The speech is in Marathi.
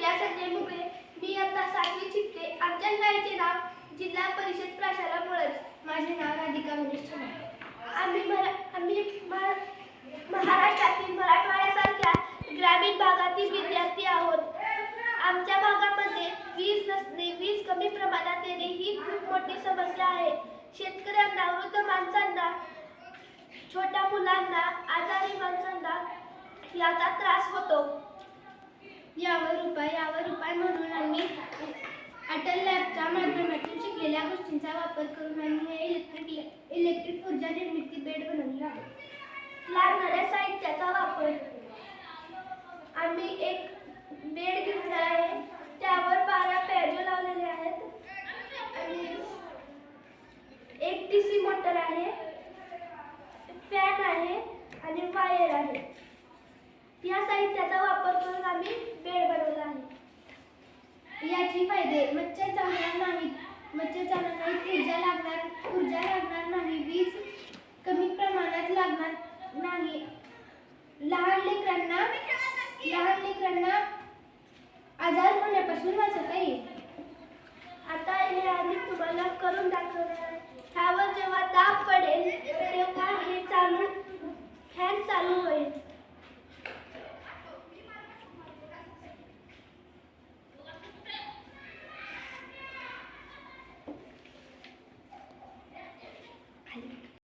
विद्या संजय मुगळे. मी आता 7वीत शिकते. आमच्या शाळेचे नाव जिल्हा परिषद प्राशाला मुळज. माझे नाव राधिका गणेश चव्हाण. आम्ही महाराष्ट्रातील मराठवाड्यासारख्या ग्रामीण भागातील विद्यार्थी आहोत. आमच्या भागामध्ये वीज नसणे, वीज कमी प्रमाणात येणे ही खूप मोठी समस्या आहे. शेतकऱ्यांना, वृद्ध माणसांना, छोट्या मुलांना, आजारी माणसांना याचा त्रास होतो. यावर उपाय म्हणून आम्ही अटल लॅबच्या माध्यमातून शिकलेल्या गोष्टींचा वापर करून आम्ही इलेक्ट्रिक ऊर्जा निर्मिती बेड बनवले आहे. लागणाऱ्या साहित्याचा वापर आम्ही एक बेड घेतला आहे. त्यावर 12 पॅजो लावलेले आहेत आणि एक DC मोटर आहे, फॅन आहे आणि वायर आहे. या साहित्याचा वापर करून आम्ही बेड बनवला आहे. याचे फायदे: मच्छर चावणार नाहीत, ऊर्जा लागणार नाही, वीज कमी प्रमाणात लागणार नाही, लहान लेकरांना आजार होण्यापासून वाचवता येईल. आता हे आम्ही तुम्हाला करून दाखवणार आहे. ह्यावर जेव्हा दाब पडेल तेव्हा हे फॅन चालू होईल.